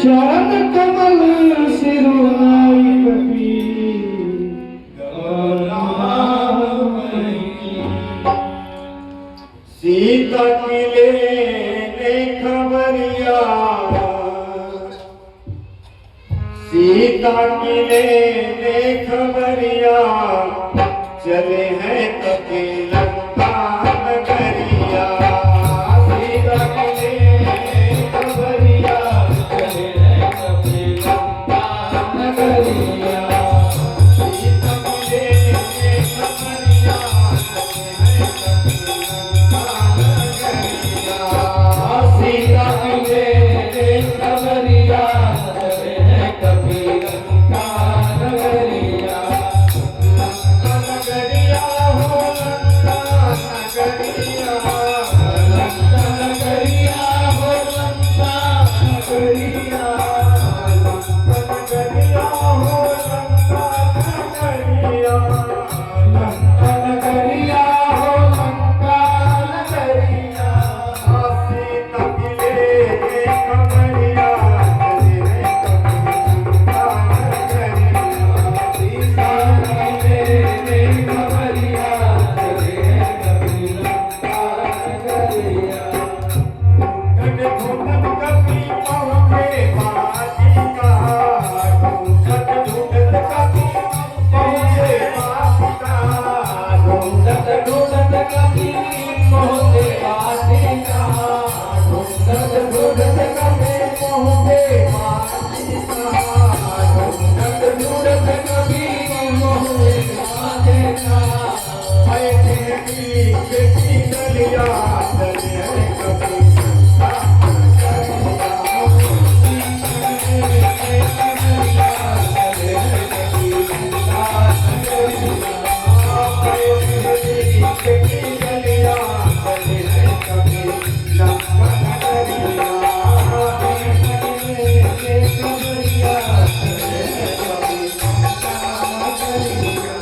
चरण कमल सिरुनाई कपी सीता की लेने खबरिया, सीता की लेने खबरिया, चले हैं कपी लंका नगरिया। सीता की लेने खबरिया, चले हैं कपी लंका नगरिया। सीता की लेने खबरिया, चले हैं कपी सीता की लेने खबरिया, चले हैं कपी लंका नगरिया। लंका नगरिया हो लंका नगरिया, लंका नगरिया हो लंका नगरिया, लंका नगरिया हो लंका नगरिया, लंका नगरिया हो लंका नगरिया। सीता की लेने खबरिया, चले हैं कपी लंका नगरिया। सीता की लेने खबरिया, चले हैं कपी लंका नगरिया। ढूंढत ढूंढत कपी पहुँचे बाजी का, ढूंढत ढूंढत कपी पहुँचे बाजी का, ढूंढत ढूंढत कपी पहुँचे बाजी का, ढूंढत ढूंढत कपी पहुँचे बाजी का, ढूंढत ढूंढत कपी पहुँचे बाजी का। बैठे पीछे की गलिया, चले हैं कपी लंका नगरिया। चले हैं कपी लंका नगरिया। बैठे पीछे की गलिया, चले हैं कपी लंका नगरिया। बैठे पीछे की गलिया, चले हैं कपी लंका नगरिया।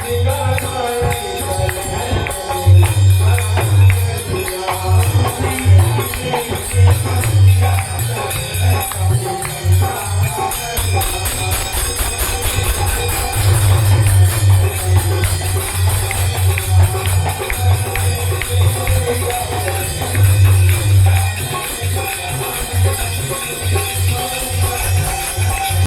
Africa.